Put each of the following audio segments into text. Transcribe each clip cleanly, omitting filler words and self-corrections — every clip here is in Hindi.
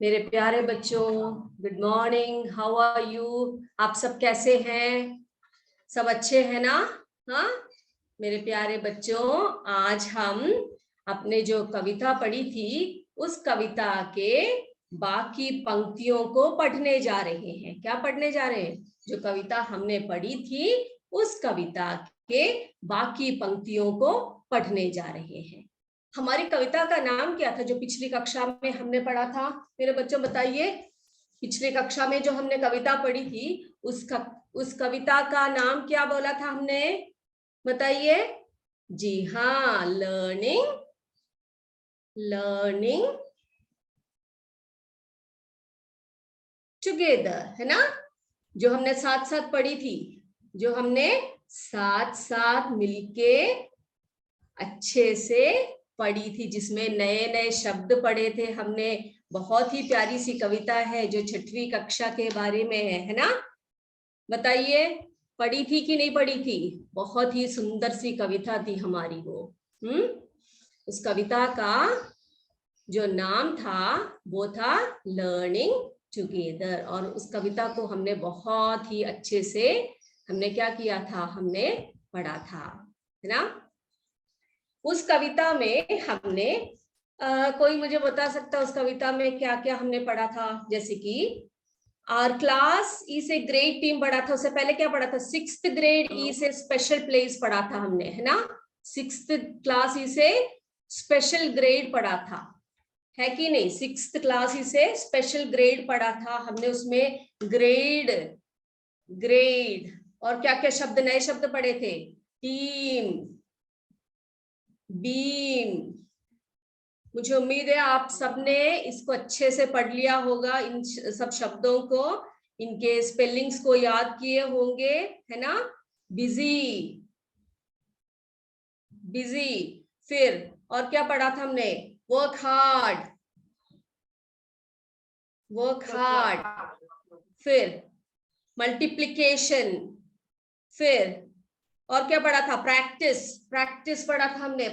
मेरे प्यारे बच्चों, good morning. How are you? आप सब कैसे हैं? सब अच्छे हैं ना? हाँ मेरे प्यारे बच्चों, आज हम अपने जो कविता पढ़ी थी उस कविता के बाकी पंक्तियों को पढ़ने जा रहे हैं। क्या पढ़ने जा रहे हैं? जो कविता हमने पढ़ी थी उस कविता के बाकी पंक्तियों को पढ़ने जा रहे हैं। हमारी कविता का नाम क्या था जो पिछली कक्षा में हमने पढ़ा था? मेरे बच्चों बताइए, पिछली कक्षा में जो हमने कविता पढ़ी थी उस कविता का नाम क्या बोला था हमने? बताइए। जी हाँ, लर्निंग टुगेदर, है ना? जो हमने साथ साथ पढ़ी थी, जो हमने साथ साथ मिलके अच्छे से पढ़ी थी, जिसमें नए नए शब्द पढ़े थे हमने। बहुत ही प्यारी सी कविता है जो 6वीं कक्षा के बारे में है ना? बताइए, पढ़ी थी कि नहीं पढ़ी थी? बहुत ही सुंदर सी कविता थी हमारी वो। उस कविता का जो नाम था वो था लर्निंग टुगेदर, और उस कविता को हमने बहुत ही अच्छे से हमने क्या किया था? हमने पढ़ा था, है ना? उस कविता में हमने कोई मुझे बता सकता है उस कविता में क्या क्या हमने पढ़ा था? जैसे कि our class is a great team पढ़ा था। उससे पहले क्या पढ़ा था? 6th grade is a special place पढ़ा था हमने, है ना? 6th class is a special grade पढ़ा था, है कि नहीं? 6th class is a special grade पढ़ा था हमने। उसमें ग्रेड और क्या क्या शब्द, नए शब्द पढ़े थे? Team, beam. मुझे उम्मीद है आप सबने इसको अच्छे से पढ़ लिया होगा, इन सब शब्दों को, इनके स्पेलिंग्स को याद किए होंगे, है ना? बिजी, फिर और क्या पढ़ा था हमने? वर्क हार्ड, फिर मल्टीप्लिकेशन, फिर और क्या पढ़ा था? प्रैक्टिस पढ़ा था हमने,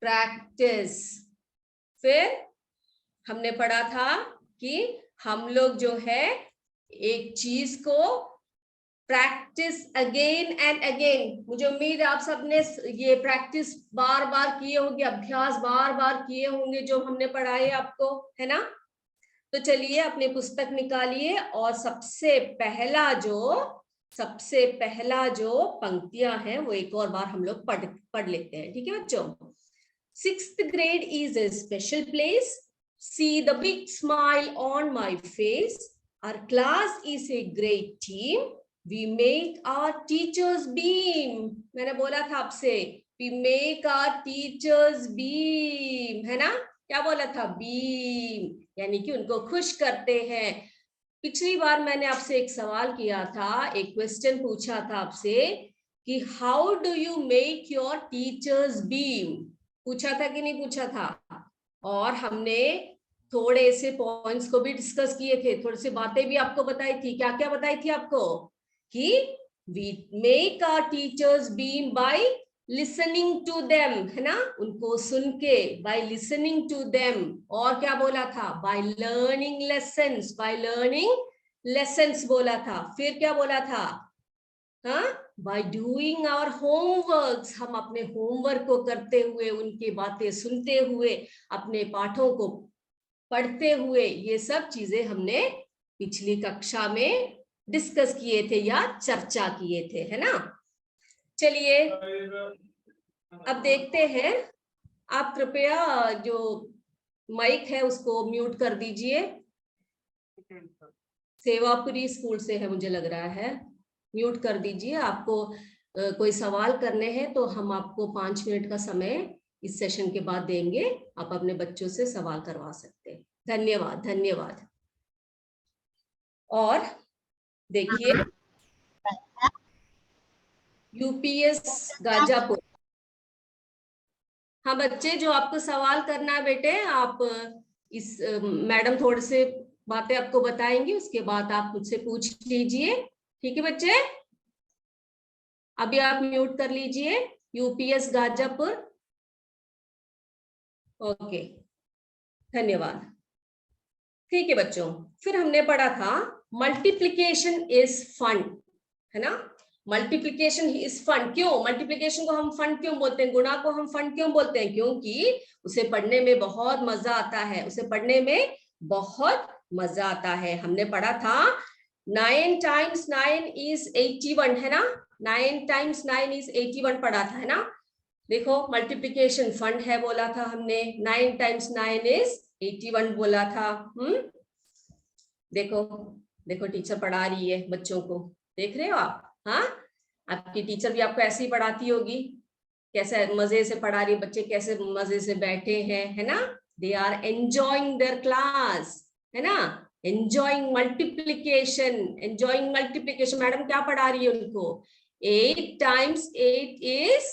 प्रैक्टिस। फिर हमने पढ़ा था कि हम लोग जो है एक चीज को प्रैक्टिस अगेन एंड अगेन। मुझे उम्मीद है आप सबने ये प्रैक्टिस बार बार किए होंगे, अभ्यास बार बार किए होंगे जो हमने पढ़ाए आपको, है ना? तो चलिए अपनी पुस्तक निकालिए और सबसे पहला जो पंक्तियां हैं वो एक और बार हम लोग पढ़ लेते हैं, ठीक है बच्चों? 6th grade is a special place. See the big smile on my face. Our class is a great team. We make our teachers beam. मैंने बोला था आपसे, we make our teachers beam, है ना? क्या बोला था? बीम, यानी कि उनको खुश करते हैं। पिछली बार मैंने आपसे एक सवाल किया था, एक क्वेश्चन पूछा था आपसे कि how do you make your teachers beam? पूछा था कि नहीं पूछा था? और हमने थोड़े से पॉइंट्स को भी डिस्कस किए थे, थोड़ी सी बातें भी आपको बताई थी। क्या क्या बताई थी आपको? कि we make our teachers beam by listening to them, है ना? उनको सुन के, बाय लिसनिंग टू देम। और क्या बोला था? बाय लर्निंग लेसन्स बोला था। फिर क्या बोला था? हाँ, बाय डूइंग आवर होमवर्क्स, हम अपने होमवर्क को करते हुए, उनकी बातें सुनते हुए, अपने पाठों को पढ़ते हुए, ये सब चीजें हमने पिछली कक्षा में डिस्कस किए थे या चर्चा किए थे, है ना? चलिए अब देखते हैं। आप कृपया जो माइक है उसको म्यूट कर दीजिए। सेवापुरी स्कूल से है मुझे लग रहा है, म्यूट कर दीजिए। आपको कोई सवाल करने हैं तो हम आपको 5 मिनट का समय इस सेशन के बाद देंगे, आप अपने बच्चों से सवाल करवा सकते हैं। धन्यवाद। और देखिए, यूपीएस गाजापुर। हाँ बच्चे, जो आपको सवाल करना है बेटे, आप इस मैडम थोड़े से बातें आपको बताएंगी, उसके बाद आप मुझसे पूछ लीजिए, ठीक है बच्चे? अभी आप म्यूट कर लीजिए। यूपीएस गाजापुर। ओके, धन्यवाद। ठीक है बच्चों, फिर हमने पढ़ा था मल्टीप्लिकेशन इज फन, है ना। Multiplication is fun. क्यों मल्टीप्लिकेशन को हम फन क्यों बोलते हैं, गुणा को हम फन क्यों बोलते हैं? क्योंकि उसे पढ़ने में बहुत मजा आता है, उसे पढ़ने में बहुत मजा आता है। हमने पढ़ा था 9 times 9 is 81, है ना। 9 times 9 is 81 पढ़ा था, है ना। देखो मल्टीप्लिकेशन फन है बोला था हमने, 9 times 9 is 81 बोला था। देखो देखो टीचर पढ़ा रही है बच्चों को, देख रहे हो आप? हाँ, आपकी टीचर भी आपको ऐसे ही पढ़ाती होगी, कैसे मजे से पढ़ा रही है, बच्चे कैसे मजे से बैठे हैं, है ना। They are enjoying their class, है ना। Enjoying multiplication, enjoying multiplication. Madam क्या पढ़ा रही है उनको? 8 times 8 is,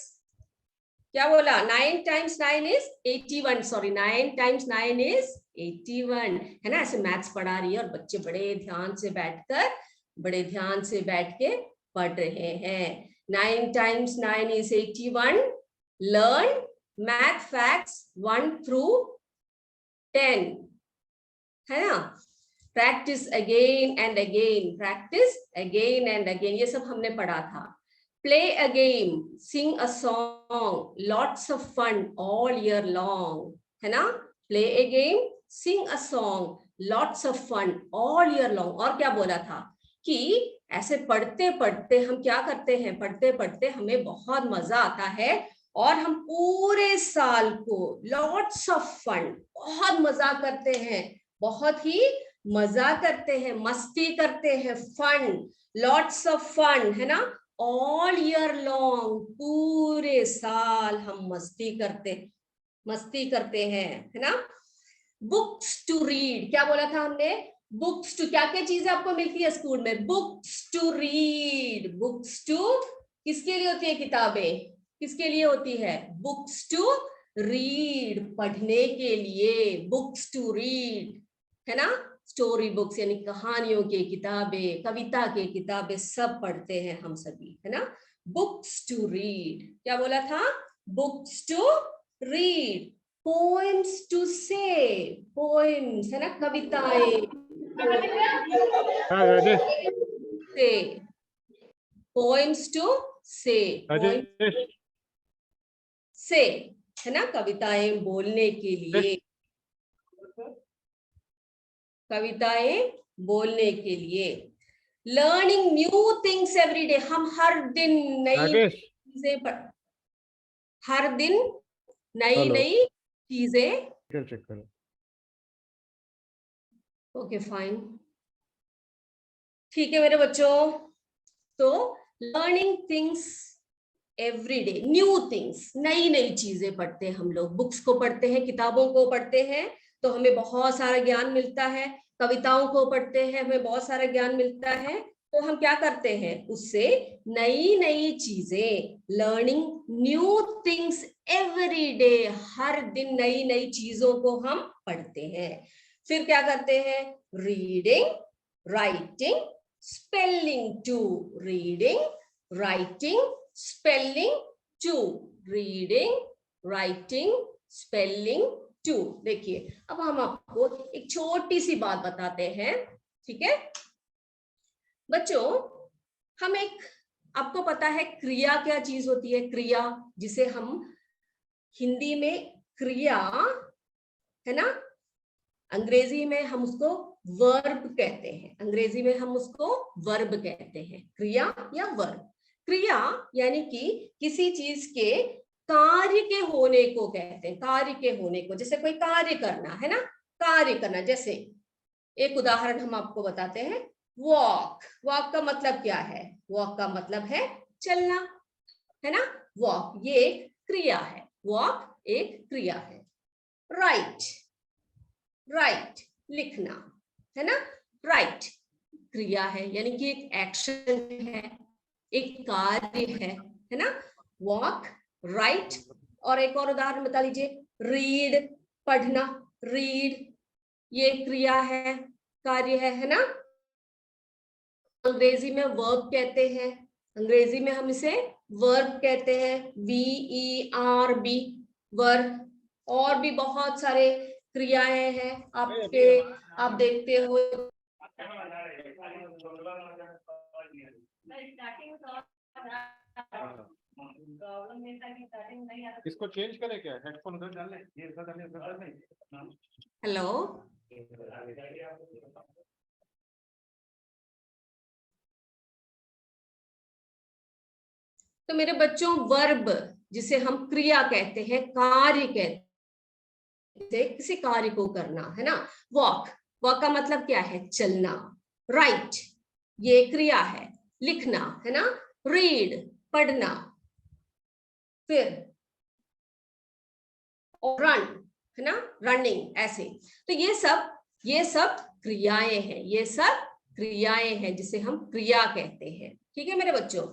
क्या बोला? 9 times 9 is 81, sorry 9 times 9 is 81, है ना। ऐसे मैथ्स पढ़ा रही है और बच्चे बड़े ध्यान से बैठकर, बड़े ध्यान से बैठ के पढ़ रहे हैं। 9 times 9 is 81. Learn math facts 1 through 10, है ना। Practice again and again, practice again and again, ये सब हमने पढ़ा था। Play a game, sing a song, lots of fun all year long, है ना। Play a game, sing a song, lots of fun all year long. और क्या बोला था कि ऐसे पढ़ते पढ़ते हम क्या करते हैं, पढ़ते पढ़ते हमें बहुत मजा आता है और हम पूरे साल को लॉट्स ऑफ फन, बहुत मजा करते हैं, बहुत ही मजा करते हैं, मस्ती करते हैं, फन, लॉट्स ऑफ फन, है ना। ऑल ईयर लॉन्ग, पूरे साल हम मस्ती करते हैं, है ना। बुक्स टू रीड, क्या बोला था हमने? बुक्स टू, क्या क्या चीजें आपको मिलती है स्कूल में? Books to read. Books to किसके लिए होती है? किताबें किसके लिए होती है? बुक्स टू रीड, पढ़ने के लिए। बुक्स टू रीड, है ना। स्टोरी बुक्स यानी कहानियों की किताबें, कविता की किताबें, सब पढ़ते हैं हम सभी, है ना। बुक्स टू रीड, क्या बोला था? Books to read. Poems to say, poems, है ना, कविताएं से, पोएम्स टू से, से, है ना, कविताएं बोलने के लिए, कविताएं बोलने के लिए। Learning new things every day, हम हर दिन नई चीजें हर दिन नई नई चीजें। चेक करो। ओके फाइन, ठीक है मेरे बच्चों। तो learning things every day, new things, नई नई चीजें पढ़ते हैं हम लोग। बुक्स को पढ़ते हैं, किताबों को पढ़ते हैं तो हमें बहुत सारा ज्ञान मिलता है। कविताओं को पढ़ते हैं, हमें बहुत सारा ज्ञान मिलता है। तो हम क्या करते हैं उससे? नई नई चीजें, learning new things every day, हर दिन नई नई चीजों को हम पढ़ते हैं। फिर क्या करते हैं? Reading, writing, spelling too. Reading, writing, spelling too. Reading, writing, spelling too. देखिए अब हम आपको एक छोटी सी बात बताते हैं, ठीक है बच्चों। हम एक, आपको पता है क्रिया क्या चीज होती है? क्रिया, जिसे हम हिंदी में क्रिया, है ना, अंग्रेजी में हम उसको वर्ब कहते हैं। अंग्रेजी में हम उसको वर्ब कहते हैं, क्रिया या वर्ब। क्रिया यानी कि किसी चीज के कार्य के होने को कहते हैं, कार्य के होने को। जैसे कोई कार्य करना, है ना, कार्य करना। जैसे एक उदाहरण हम आपको बताते हैं, वॉक। वॉक का मतलब क्या है? वॉक का मतलब है चलना, है ना। वॉक ये एक क्रिया है, वॉक एक क्रिया है। राइट, राइट लिखना, है ना। राइट क्रिया है, यानी कि एक एक्शन है, एक कार्य है ना। Walk, right. और एक और उदाहरण बता दीजिए, रीड, पढ़ना। रीड ये क्रिया है, कार्य है ना। अंग्रेजी में वर्ब कहते हैं, अंग्रेजी में हम इसे वर्ब कहते हैं, VERB, वर्ब। और भी बहुत सारे क्रियाएं हैं आपके, आप देखते हो। इसको चेंज करें क्या? हेडफोन उधर डाल लें, ये इधर डालें, उधर डालें। हेलो, तो मेरे बच्चों, वर्ब जिसे हम क्रिया कहते हैं, कार्य कहते हैं, किसी कार्य को करना, है ना। वॉक, वॉक का मतलब क्या है? चलना। राइट, ये क्रिया है, लिखना, है ना। रीड, पढ़ना। फिर रन, है ना, रनिंग, ऐसे। तो ये सब क्रियाएं हैं, ये सब क्रियाएं हैं जिसे हम क्रिया कहते हैं। ठीक है मेरे बच्चों।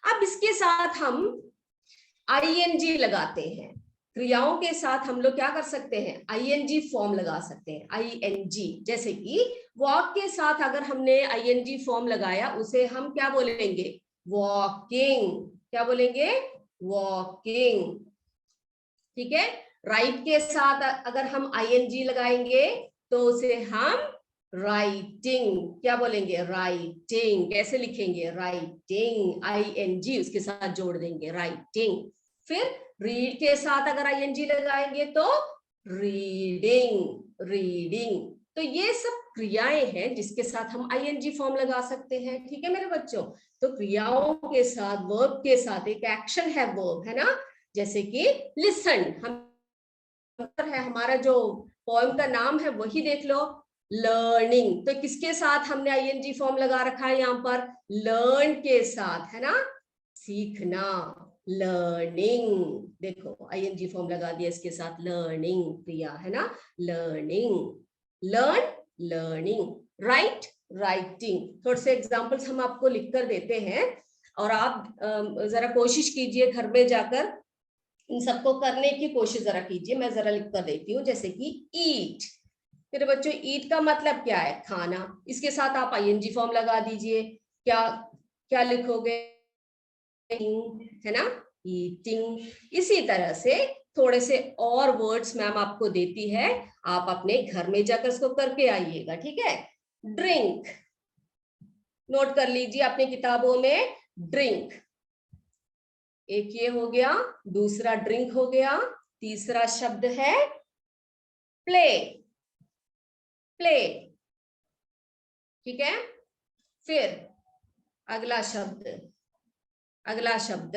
अब इसके साथ हम आईएनजी लगाते हैं। क्रियाओं के साथ हम लोग क्या कर सकते हैं? आईएनजी फॉर्म लगा सकते हैं, आईएनजी। जैसे कि वॉक के साथ अगर हमने आईएनजी फॉर्म लगाया, उसे हम क्या बोलेंगे? वॉकिंग। क्या बोलेंगे? वॉकिंग। ठीक है। राइट के साथ अगर हम आईएनजी लगाएंगे तो उसे हम राइटिंग, क्या बोलेंगे? राइटिंग। कैसे लिखेंगे? राइटिंग, आईएनजी उसके साथ जोड़ देंगे, राइटिंग। फिर रीड के साथ अगर आईएनजी लगाएंगे तो रीडिंग, रीडिंग। तो ये सब क्रियाएं हैं जिसके साथ हम आईएनजी फॉर्म लगा सकते हैं। ठीक है मेरे बच्चों। तो क्रियाओं के साथ, वर्ब के साथ एक एक्शन है, वर्ब, है ना। जैसे कि लिसन, हम है, हमारा जो पोएम का नाम है वही देख लो, लर्निंग। तो किसके साथ हमने आईएनजी फॉर्म लगा रखा है यहाँ पर? लर्न के साथ, है ना, सीखना, लर्निंग। देखो आईएनजी फॉर्म लगा दिया इसके साथ, लर्निंग क्रिया, है ना, learning. Learn, learning. Right, writing. थोड़े से एग्जांपल्स हम आपको लिखकर देते हैं और आप जरा कोशिश कीजिए घर में जाकर इन सबको करने की कोशिश जरा कीजिए। मैं जरा लिख कर देती हूँ। जैसे कि ईट, मेरे बच्चों, ईट का मतलब क्या है? खाना। इसके साथ आप आईएनजी फॉर्म लगा दीजिए। क्या क्या लिखोगे? है ना, ईटिंग। इसी तरह से थोड़े से और वर्ड्स मैम आपको देती है, आप अपने घर में जाकर इसको करके आइएगा। ठीक है। ड्रिंक, नोट कर लीजिए अपनी किताबों में, ड्रिंक। एक ये हो गया, दूसरा ड्रिंक हो गया, तीसरा शब्द है प्ले, प्ले। ठीक है। फिर अगला शब्द, अगला शब्द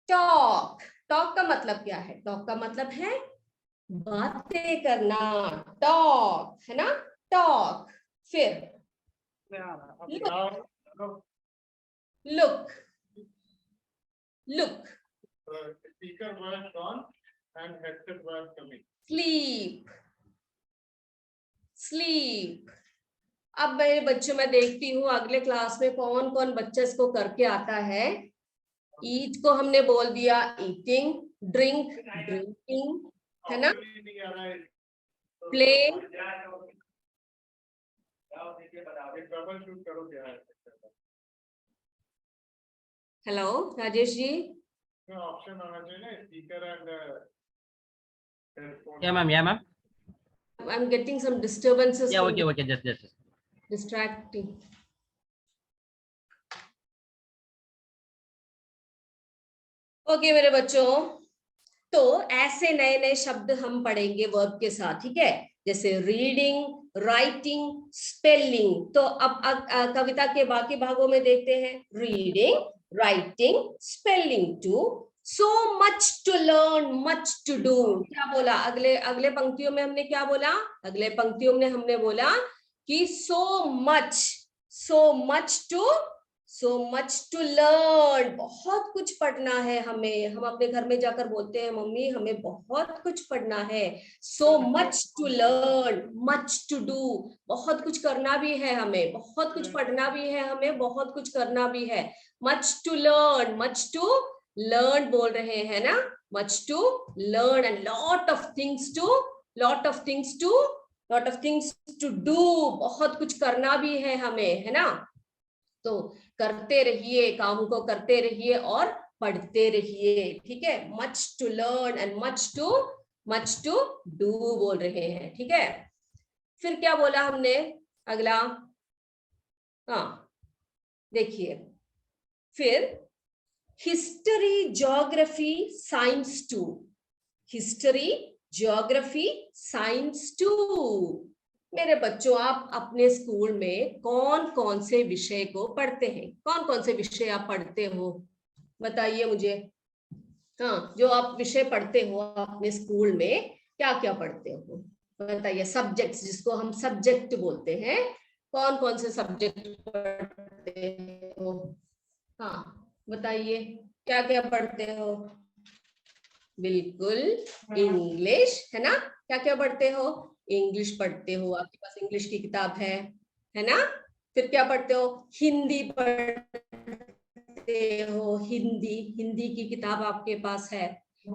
टॉक। टॉक का मतलब क्या है? टॉक का मतलब है बातें करना, टॉक, है ना, टॉक। फिर look, look. Speaker was on and headset was coming. Sleep, sleep. अब मेरे बच्चों, मैं देखती हूँ अगले क्लास में कौन कौन बच्चा इसको करके आता है। ईट को हमने बोल दिया ईटिंग, ड्रिंक ड्रिंकिंग, है ना, play. Hello Rajesh ji. Option आना चाहिए ना, speaker and Yeah, ma'am. Yeah, ma'am. I'm getting some disturbances. Yeah, from okay. Just. distracting. Okay मेरे बच्चों, तो ऐसे नए नए शब्द हम पढ़ेंगे वर्ब के साथ। ठीक है। जैसे रीडिंग, राइटिंग, स्पेलिंग। तो अब कविता के बाकी भागों में देखते हैं। Reading, writing, spelling too, so much to learn, much to do. क्या बोला? अगले अगले पंक्तियों में हमने क्या बोला? अगले पंक्तियों में हमने बोला कि सो मच टू लर्न। बहुत कुछ पढ़ना है हमें। हम अपने घर में जाकर बोलते हैं, मम्मी हमें बहुत कुछ पढ़ना है। So much to learn, much to do. बहुत कुछ करना भी है हमें, बहुत कुछ पढ़ना भी है हमें, बहुत कुछ करना भी है। मच टू लर्न बोल रहे हैं ना, much to learn and lot of things to do. बहुत कुछ करना भी है हमें, है ना। तो करते रहिए, काम को करते रहिए और पढ़ते रहिए। ठीक है। Much to learn and much to much to do बोल रहे हैं, ठीक है। फिर क्या बोला हमने अगला, हाँ देखिए, फिर history geography science too, history geography science too. मेरे बच्चों, आप अपने स्कूल में कौन कौन से विषय को पढ़ते हैं? कौन कौन से विषय आप पढ़ते हो, बताइए मुझे। हाँ, जो आप विषय पढ़ते हो अपने स्कूल में, क्या क्या पढ़ते हो बताइए। सब्जेक्ट्स, जिसको हम सब्जेक्ट बोलते हैं, कौन कौन से सब्जेक्ट पढ़ते हो? हाँ बताइए, क्या क्या पढ़ते हो? बिल्कुल, इंग्लिश, है ना। क्या क्या पढ़ते हो? इंग्लिश पढ़ते हो, आपके पास इंग्लिश की किताब है ना। फिर क्या पढ़ते हो? हिंदी पढ़ते हो, हिंदी, हिंदी की किताब आपके पास है,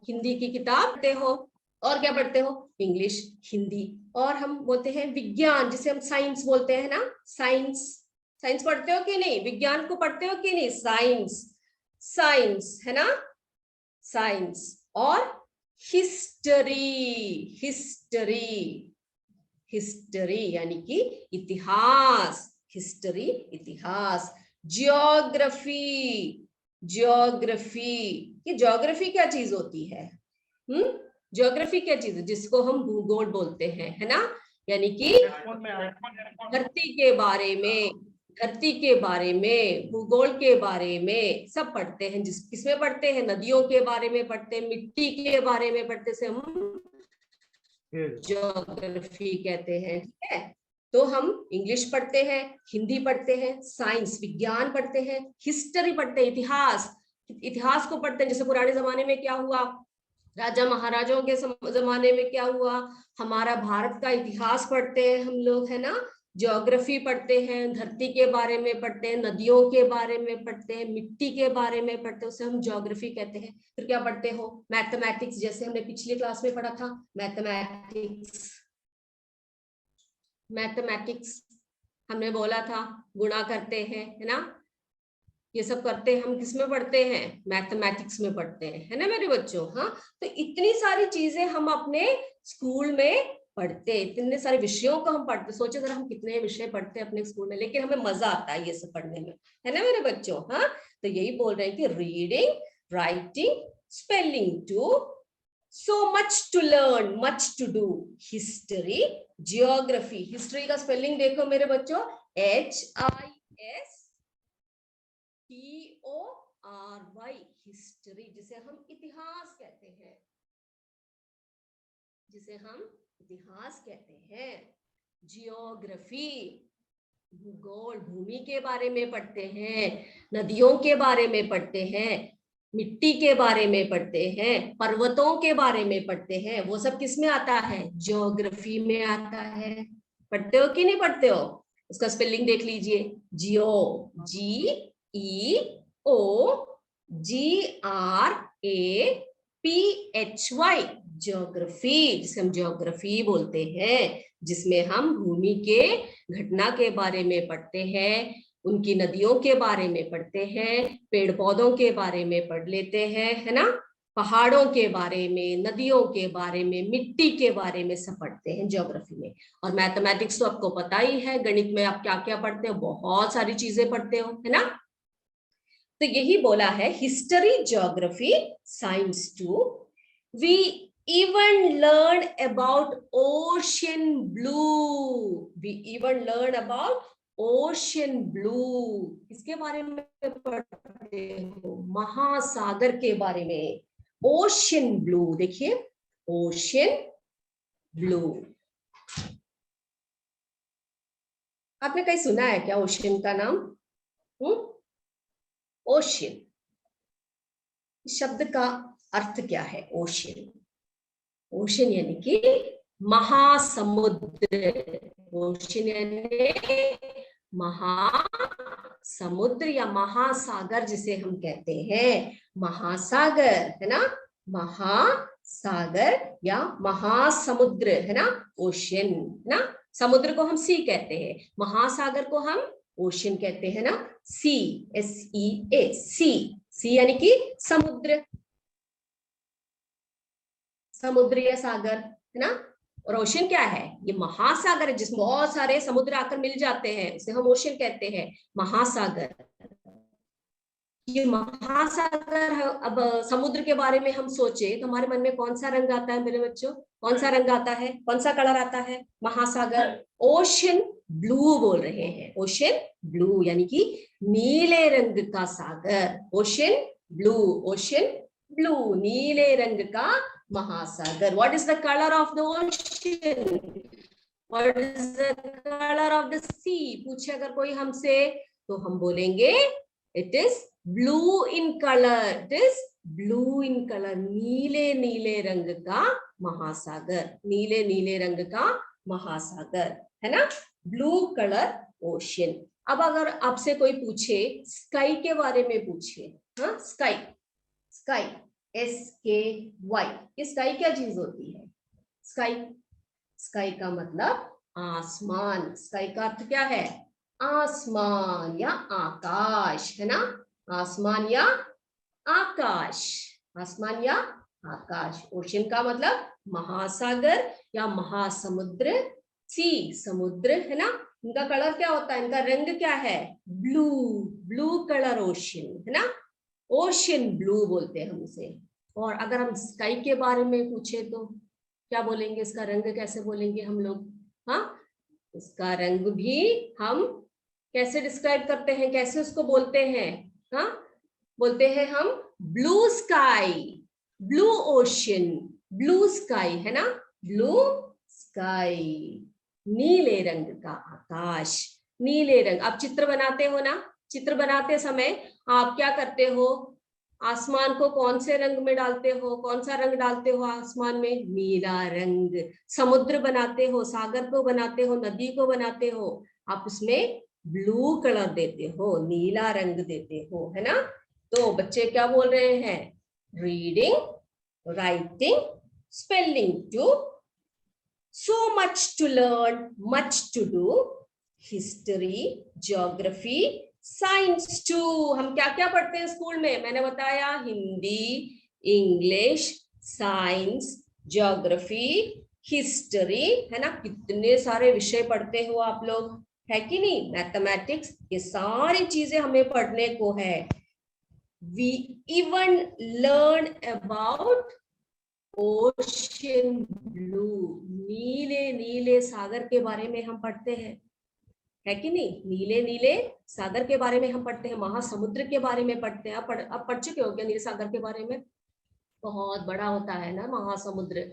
हिंदी की किताब पढ़ते हो। और क्या पढ़ते हो? इंग्लिश, हिंदी, और हम बोलते हैं विज्ञान, जिसे हम साइंस बोलते हैं ना, साइंस। साइंस पढ़ते हो कि नहीं? विज्ञान को पढ़ते हो कि नहीं? साइंस, साइंस, है ना, साइंस। और हिस्ट्री, हिस्ट्री, हिस्ट्री यानी कि इतिहास, हिस्ट्री इतिहास। ज्योग्राफी, ज्योग्राफी, ये ज्योग्राफी क्या चीज होती है? ज्योग्राफी क्या चीज है? जिसको हम भूगोल बोलते हैं, है ना, यानी कि धरती के बारे में, धरती के बारे में, भूगोल के बारे में सब पढ़ते हैं। जिस किसमें पढ़ते हैं? नदियों के बारे में पढ़ते हैं, मिट्टी के बारे में पढ़ते से हम ज्योग्राफी कहते हैं, ठीक है। तो हम इंग्लिश पढ़ते हैं, हिंदी पढ़ते हैं, साइंस विज्ञान पढ़ते हैं, हिस्ट्री पढ़ते हैं, इतिहास, इतिहास को पढ़ते हैं। जैसे पुराने जमाने में क्या हुआ, राजा महाराजाओं के जमाने में क्या हुआ, हमारा भारत का इतिहास पढ़ते हैं हम लोग, है ना। ज्योग्राफी पढ़ते हैं, धरती के बारे में पढ़ते हैं, नदियों के बारे में पढ़ते हैं, मिट्टी के बारे में पढ़ते हैं, उसे हम ज्योग्राफी कहते हैं। फिर क्या पढ़ते हो? मैथमेटिक्स, जैसे हमने पिछली क्लास में पढ़ा था, मैथमेटिक्स, मैथमेटिक्स हमने बोला था गुणा करते हैं, है ना, ये सब करते हैं हम। किसमें पढ़ते हैं? मैथमेटिक्स में पढ़ते हैं, है ना मेरे बच्चों। हाँ, तो इतनी सारी चीजें हम अपने स्कूल में पढ़ते हैं, इतने सारे विषयों को हम पढ़ते। सोचो जरा, हम कितने विषय पढ़ते हैं अपने स्कूल में, लेकिन हमें मजा आता है ये सब पढ़ने में, है ना मेरे बच्चों। हाँ, तो यही बोल रहे हैं कि reading, writing, spelling too, so much to learn, much to do, history, geography। History का स्पेलिंग देखो मेरे बच्चों, HISTORY, हिस्ट्री, जिसे हम इतिहास कहते हैं, जिसे हम इतिहास कहते हैं। जियोग्राफी, भूगोल, भूमि के बारे में पढ़ते हैं, नदियों के बारे में पढ़ते हैं, मिट्टी के बारे में पढ़ते हैं, पर्वतों के बारे में पढ़ते हैं। वो सब किस में आता है? ज्योग्राफी में आता है। पढ़ते हो कि नहीं पढ़ते हो? उसका स्पेलिंग देख लीजिए, जियो, GEOGRAPHY, ज्योग्राफी, जिसे हम ज्योग्राफी बोलते हैं, जिसमें हम भूमि के घटना के बारे में पढ़ते हैं, उनकी नदियों के बारे में पढ़ते हैं, पेड़ पौधों के बारे में पढ़ लेते हैं, है ना, पहाड़ों के बारे में, नदियों के बारे में, मिट्टी के बारे में सब पढ़ते हैं ज्योग्राफी में। और मैथमेटिक्स तो आपको पता ही है, गणित में आप क्या क्या पढ़ते हो, बहुत सारी चीजें पढ़ते हो, है ना। तो यही बोला है, history, geography, science too. We even learn about ocean blue, we even learn about ocean blue। किसके बारे में पढ़ते हो? महासागर के बारे में। ओशियन ब्लू, देखिए, ओशियन ब्लू। आपने कहीं सुना है क्या ओशियन का नाम? ओशियन शब्द का अर्थ क्या है? ओशियन, ओशियन यानी कि महासमुद्र, ओशियन यानी महासमुद्र या महासागर, जिसे हम कहते हैं महासागर, है ना, महासागर या महासमुद्र, है ना, ओशियन, है ना। समुद्र को हम सी कहते हैं, महासागर को हम ओशियन कहते हैं ना, सी, SEA, सी, सी यानी कि समुद्र, समुद्र या सागर, है ना। और ओशन क्या है? ये महासागर है जिसमें बहुत सारे समुद्र आकर मिल जाते हैं, इसे हम ओशन कहते हैं, महासागर। ये महासागर है। अब समुद्र के बारे में हम सोचे तो हमारे मन में कौन सा रंग आता है मेरे बच्चों? कौन सा रंग आता है? कौन सा कलर आता है? महासागर ओशन ब्लू बोल रहे हैं, ओशन ब्लू, यानी कि नीले रंग का सागर, ओशन ब्लू, ओशन ब्लू, नीले रंग का महासागर। What is the colour of the ocean? What is the colour of the sea? पूछे अगर कोई हमसे तो हम बोलेंगे it is blue in colour, it is blue in colour, नीले नीले रंग का महासागर, नीले नीले रंग का महासागर, है ना, ब्लू कलर ओशन। अब अगर आपसे कोई पूछे स्काई के बारे में पूछे, हाँ, स्काई, स्काई, SKY, ये स्काई क्या चीज होती है? स्काई, स्काई का मतलब आसमान, स्काई का अर्थ क्या है? आसमान या आकाश, है ना, आसमान या आकाश, आसमान या आकाश। ओशन का मतलब महासागर या महासमुद्र, सी समुद्र, है ना। इनका कलर क्या होता है? इनका रंग क्या है? ब्लू, ब्लू कलर ओशन, है ना, ओशन ब्लू बोलते हैं हम उसे। और अगर हम स्काई के बारे में पूछे तो क्या बोलेंगे? इसका रंग कैसे बोलेंगे हम लोग? हाँ, इसका रंग भी हम कैसे डिस्क्राइब करते हैं, कैसे उसको बोलते हैं? हाँ, बोलते हैं हम blue sky, blue ocean, blue sky, है ना, ब्लू स्काई, नीले रंग का आकाश, नीले रंग। आप चित्र बनाते हो ना, चित्र बनाते समय आप क्या करते हो? आसमान को कौन से रंग में डालते हो? कौन सा रंग डालते हो आसमान में? नीला रंग। समुद्र बनाते हो, सागर को बनाते हो, नदी को बनाते हो, आप उसमें ब्लू कलर देते हो, नीला रंग देते हो, है ना। तो बच्चे क्या बोल रहे हैं? Reading, writing, spelling too, so much to learn, much to do, history, geography, science too. हम क्या क्या पढ़ते हैं स्कूल में? मैंने बताया Hindi, English, science, geography, history, है ना। कितने सारे विषय पढ़ते हो आप लोग, है कि नहीं? मैथमेटिक्स, ये सारी चीजें हमें पढ़ने को है। We even learn about ocean blue, नीले नीले सागर के बारे में हम पढ़ते हैं, है कि नहीं? नीले नीले सागर के बारे में हम पढ़ते हैं, महासमुद्र के बारे में पढ़ते हैं। आप पढ़ चुके हो क्या नीले सागर के बारे में? बहुत बड़ा होता है ना महासमुद्र,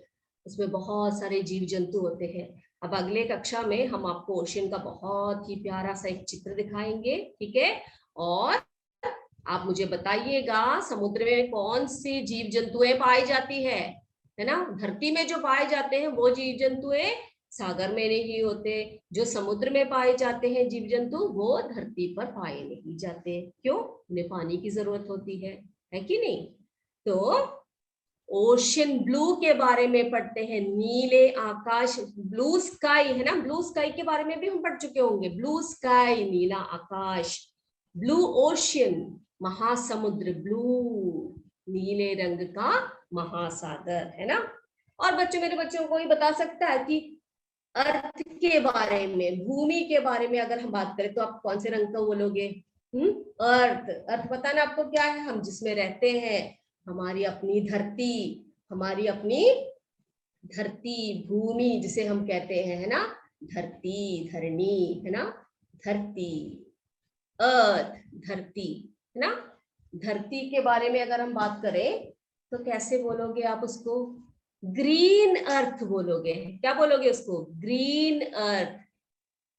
उसमें बहुत सारे जीव जंतु होते हैं। अब अगले कक्षा में हम आपको ओशन का बहुत ही प्यारा सा एक चित्र दिखाएंगे, ठीक है। और आप मुझे बताइएगा समुद्र में कौन सी जीव जंतुएं पाई जाती है ना। धरती में जो पाए जाते हैं वो जीव जंतुएं सागर में नहीं होते, जो समुद्र में पाए जाते हैं जीव जंतु वो धरती पर पाए नहीं जाते। क्यों? उन्हें पानी की जरूरत होती है कि नहीं? तो ओशन ब्लू के बारे में पढ़ते हैं, नीले आकाश, ब्लू स्काई, है ना, ब्लू स्काई के बारे में भी हम पढ़ चुके होंगे। ब्लू स्काई, नीला आकाश, ब्लू ओशन, महासमुद्र, ब्लू नीले रंग का महासागर, है ना। और बच्चों, मेरे बच्चों को ही बता सकता है कि अर्थ के बारे में, भूमि के बारे में अगर हम बात करें तो आप कौन से रंग का बोलोगे? अर्थ, अर्थ पता ना आपको क्या है? हम जिसमें रहते हैं, हमारी अपनी धरती, हमारी अपनी धरती, भूमि जिसे हम कहते हैं, है ना, धरती, धरणी, है ना, धरती, अर्थ, धरती, है ना। धरती के बारे में अगर हम बात करें तो कैसे बोलोगे आप उसको? ग्रीन अर्थ बोलोगे। क्या बोलोगे उसको? ग्रीन अर्थ,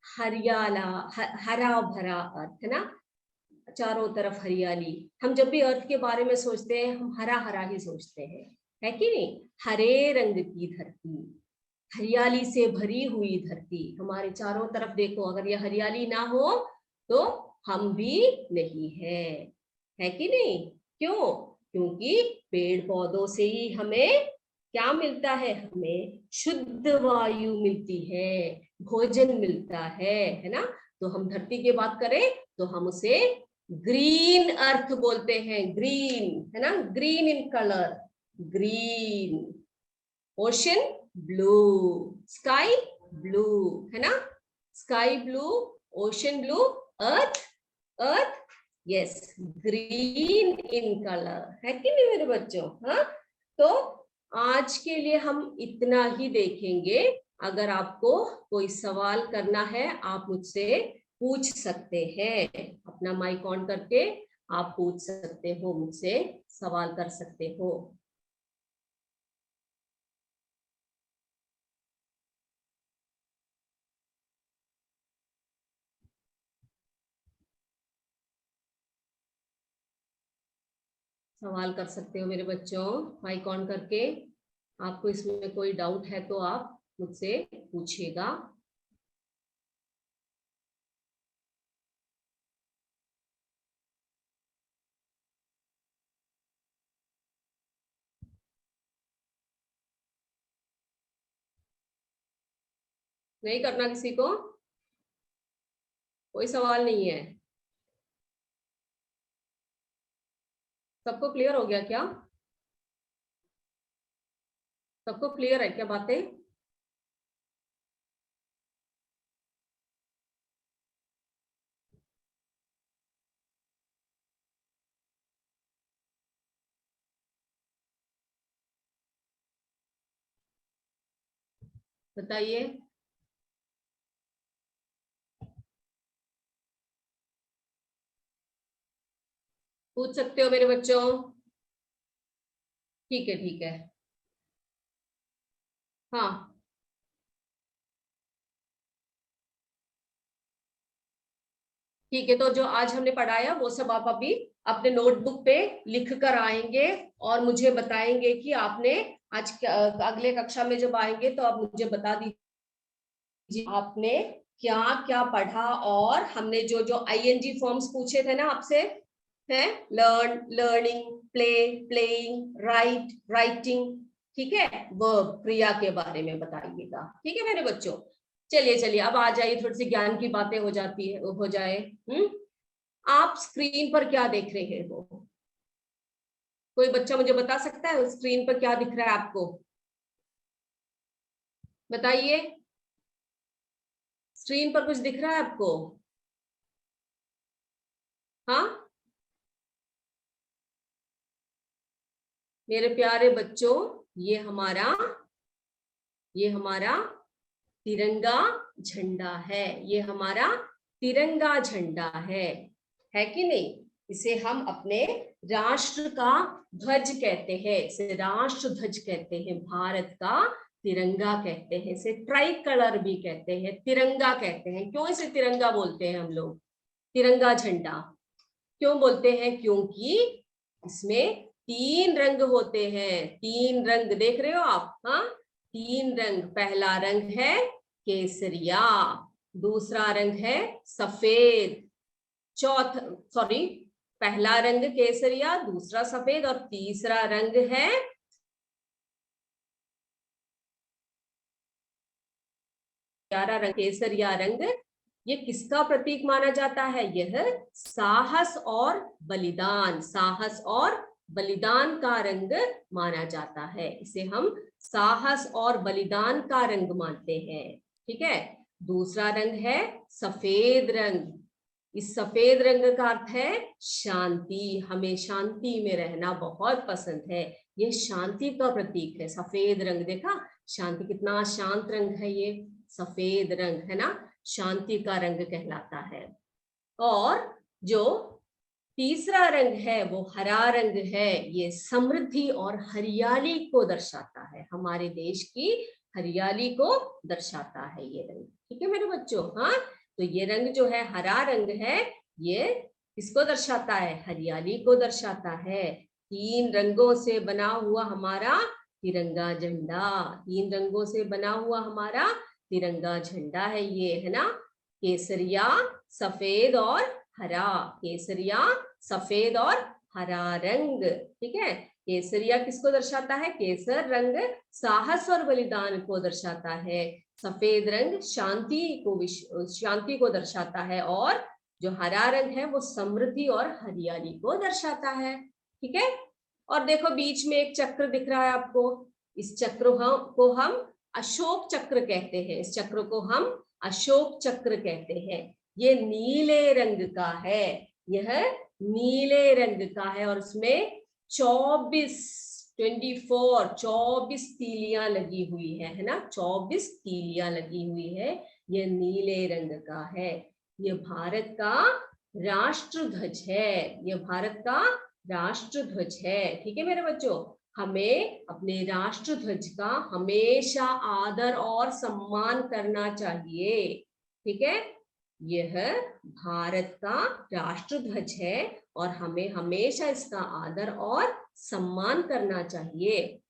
हरियाला, हरा भरा अर्थ, है ना, चारों तरफ हरियाली। हम जब भी अर्थ के बारे में सोचते हैं हम हरा हरा ही सोचते हैं, है कि नहीं? हरे रंग की धरती, हरियाली से भरी हुई धरती, हमारे चारों तरफ देखो, अगर ये हरियाली ना हो तो हम भी नहीं है कि नहीं? क्यों? क्योंकि पेड़ पौधों से ही हमें क्या मिलता है? हमें शुद्ध वायु मिलती है, भोजन मिलता है ना। तो हम धरती की बात करें तो हम उसे ग्रीन अर्थ बोलते हैं, ग्रीन, है ना, green in colour, green. Ocean blue, sky blue, है ना, sky blue, ocean blue, earth earth yes green in colour, है कि नहीं मेरे बच्चों। हाँ, तो आज के लिए हम इतना ही देखेंगे। अगर आपको कोई सवाल करना है आप मुझसे पूछ सकते हैं, अपना माइक ऑन करके आप पूछ सकते हो, मुझसे सवाल कर सकते हो। सवाल कर सकते हो मेरे बच्चों, माइक ऑन करके। आपको इसमें कोई डाउट है तो आप मुझसे पूछिएगा। नहीं करना किसी को, कोई सवाल नहीं है, सबको क्लियर हो गया क्या? सबको क्लियर है क्या बातें? बताइए। पूछ सकते हो मेरे बच्चों। ठीक है ठीक है। हाँ ठीक है, तो जो आज हमने पढ़ाया वो सब आप अभी अपने नोटबुक पे लिख कर आएंगे और मुझे बताएंगे कि आपने आज अगले कक्षा में जब आएंगे तो आप मुझे बता दीजिए आपने क्या क्या पढ़ा। और हमने जो जो आईएनजी फॉर्म्स पूछे थे ना आपसे, हैं, learn, learning, play, playing, right, writing, ठीक है, वर्ब, क्रिया के बारे में बताइएगा। ठीक है मेरे बच्चों, चलिए चलिए अब आ जाइए, थोड़ी सी ज्ञान की बातें हो जाती है, हो जाए। आप स्क्रीन पर क्या देख रहे हो? कोई बच्चा मुझे बता सकता है स्क्रीन पर क्या दिख रहा है आपको? बताइए, स्क्रीन पर कुछ दिख रहा है आपको? हाँ मेरे प्यारे बच्चों, ये हमारा तिरंगा झंडा है, ये हमारा तिरंगा झंडा है कि नहीं? इसे हम अपने राष्ट्र का ध्वज कहते हैं, इसे राष्ट्र ध्वज कहते हैं, भारत का तिरंगा कहते हैं, इसे ट्राई कलर भी कहते हैं, तिरंगा कहते हैं। क्यों इसे तिरंगा बोलते हैं हम लोग? तिरंगा झंडा क्यों बोलते हैं? क्योंकि इसमें तीन रंग होते हैं, तीन रंग देख रहे हो आप। हाँ, तीन रंग, पहला रंग है केसरिया, दूसरा रंग है सफेद, चौथा, सॉरी, पहला रंग केसरिया, दूसरा सफेद और तीसरा रंग है प्यारा रंग, केसरिया रंग। ये किसका प्रतीक माना जाता है? यह साहस और बलिदान, साहस और बलिदान का रंग माना जाता है, इसे हम साहस और बलिदान का रंग मानते हैं। ठीक है, दूसरा रंग है सफेद रंग, इस सफेद रंग का अर्थ है शांति, हमें शांति में रहना बहुत पसंद है, यह शांति का प्रतीक है सफेद रंग। देखा, शांति, कितना शांत रंग है ये सफेद रंग, है ना, शांति का रंग कहलाता है। और जो तीसरा रंग है वो हरा रंग है, ये समृद्धि और हरियाली को दर्शाता है, हमारे देश की हरियाली को दर्शाता है ये रंग। ठीक है मेरे बच्चों। हाँ, तो ये रंग जो है हरा रंग है, ये किसको दर्शाता है? हरियाली को दर्शाता है। तीन रंगों से बना हुआ हमारा तिरंगा झंडा, तीन रंगों से बना हुआ हमारा तिरंगा झंडा है ये, है ना, केसरिया, सफेद और हरा, केसरिया, सफेद और हरा रंग। ठीक है, केसरिया किसको दर्शाता है? केसर रंग साहस और बलिदान को दर्शाता है, सफेद रंग शांति को दर्शाता है, और जो हरा रंग है वो समृद्धि और हरियाली को दर्शाता है। ठीक है, और देखो बीच में एक चक्र दिख रहा है आपको, इस चक्र को हम अशोक चक्र कहते हैं, इस चक्र को हम अशोक चक्र कहते हैं। ये नीले रंग का है, यह नीले रंग का है और उसमें 24 तीलियां लगी हुई है ना, 24 तीलियां लगी हुई है। यह नीले रंग का है। यह भारत का राष्ट्र ध्वज है, यह भारत का राष्ट्र ध्वज है। ठीक है मेरे बच्चों, हमें अपने राष्ट्र ध्वज का हमेशा आदर और सम्मान करना चाहिए। ठीक है, यह भारत का राष्ट्र ध्वज है और हमें हमेशा इसका आदर और सम्मान करना चाहिए।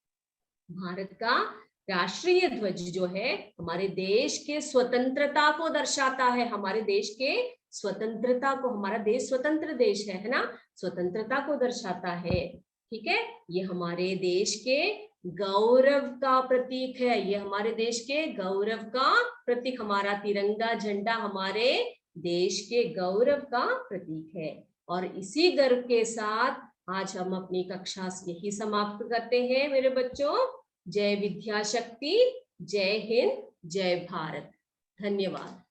भारत का राष्ट्रीय ध्वज जो है हमारे देश के स्वतंत्रता को दर्शाता है, हमारे देश के स्वतंत्रता को, हमारा देश स्वतंत्र देश है ना, स्वतंत्रता को दर्शाता है। ठीक है, ये हमारे देश के गौरव का प्रतीक है, ये हमारे देश के गौरव का प्रतीक, हमारा तिरंगा झंडा हमारे देश के गौरव का प्रतीक है। और इसी गर्व के साथ आज हम अपनी कक्षा यही समाप्त करते हैं मेरे बच्चों। जय विद्या शक्ति, जय हिंद, जय भारत। धन्यवाद।